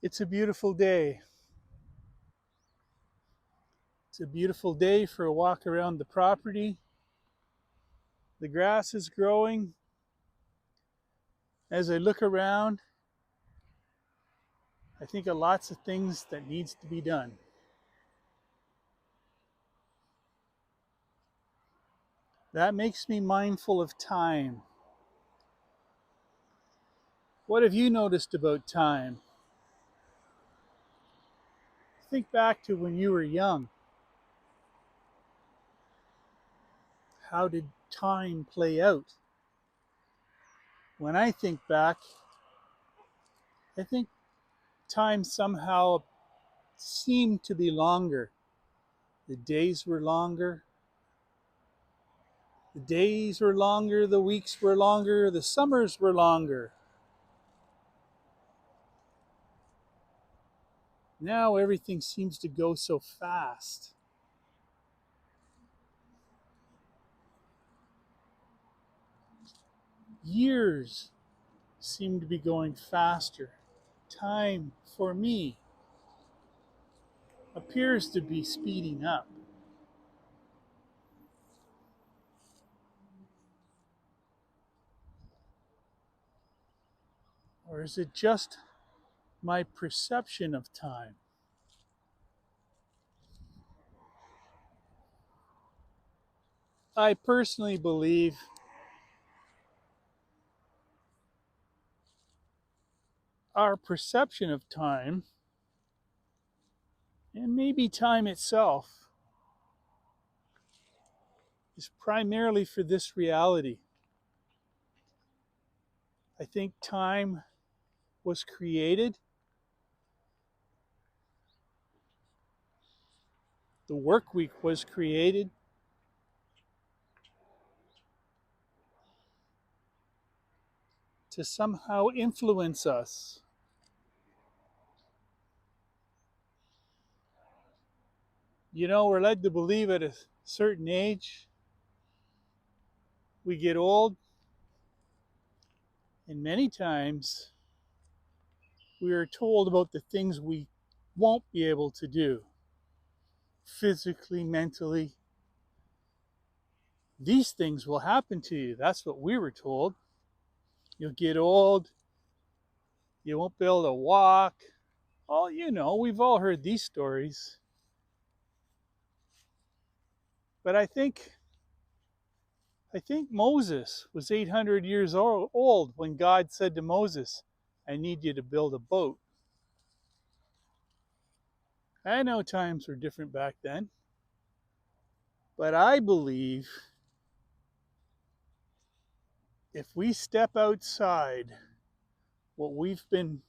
It's a beautiful day. It's a beautiful day for a walk around the property. The grass is growing. As I look around, I think of lots of things that needs to be done. That makes me mindful of time. What have you noticed about time? Think back to when you were young. How did time play out? When I think back, I think time somehow seemed to be longer. The days were longer. The days were longer, the weeks were longer, the summers were longer. Now everything seems to go so fast. Years seem to be going faster. Time for me appears to be speeding up. Or is it just my perception of time? I personally believe our perception of time, and maybe time itself, is primarily for this reality. I think time was created, the work week was created to somehow influence us. You know, we're led to believe at a certain age, we get old, and many times we are told about the things we won't be able to do physically, mentally. These things will happen to you. That's what we were told. You'll get old, you won't be able to walk. Oh, you know, we've all heard these stories. But I think Moses was 800 years old when God said to Moses, I need you to build a boat. I know times were different back then, but I believe if we step outside what we've been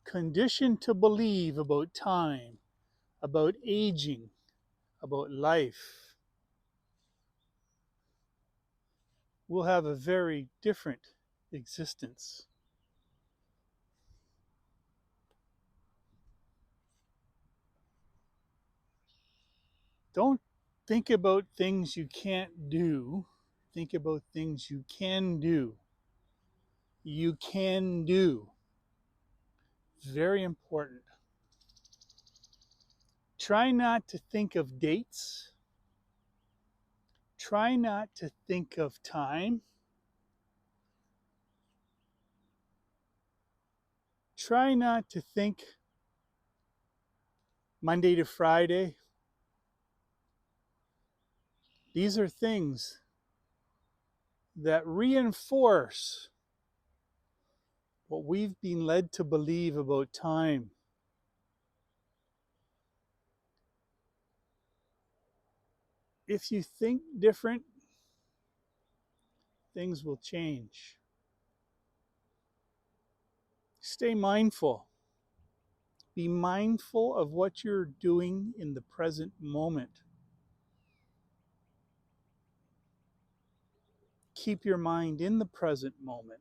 conditioned to believe about time, about aging, about life, we'll have a very different existence. Don't think about things you can't do. Think about things you can do. You can do. Very important. Try not to think of dates. Try not to think of time. Try not to think Monday to Friday. These are things that reinforce what we've been led to believe about time. If you think different, things will change. Stay mindful. Be mindful of what you're doing in the present moment. Keep your mind in the present moment.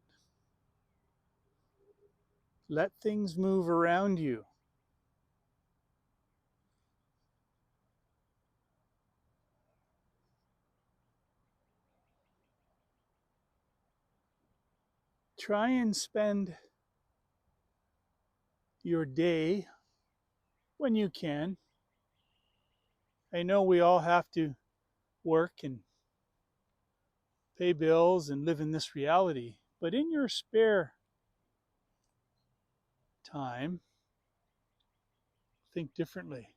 Let things move around you. Try and spend your day when you can. I know we all have to work and pay bills and live in this reality, but in your spare time, think differently.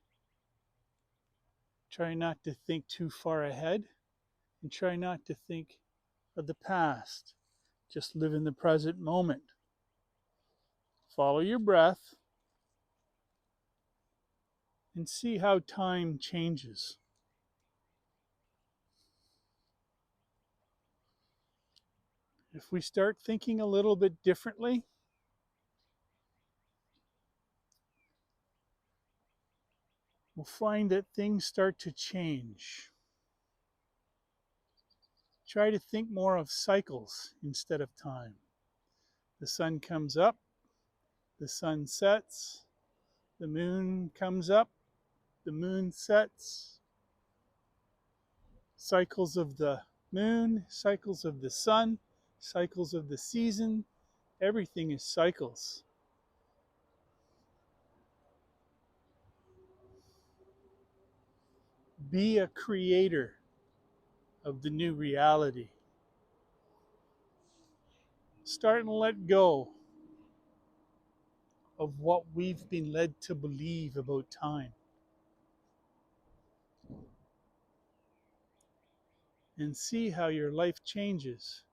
Try not to think too far ahead and try not to think of the past. Just live in the present moment. Follow your breath and see how time changes. If we start thinking a little bit differently, we'll find that things start to change. Try to think more of cycles instead of time. The sun comes up, the sun sets, the moon comes up, the moon sets. Cycles of the moon, cycles of the sun, cycles of the season. Everything is cycles. Be a creator of the new reality. Start and let go of what we've been led to believe about time. And see how your life changes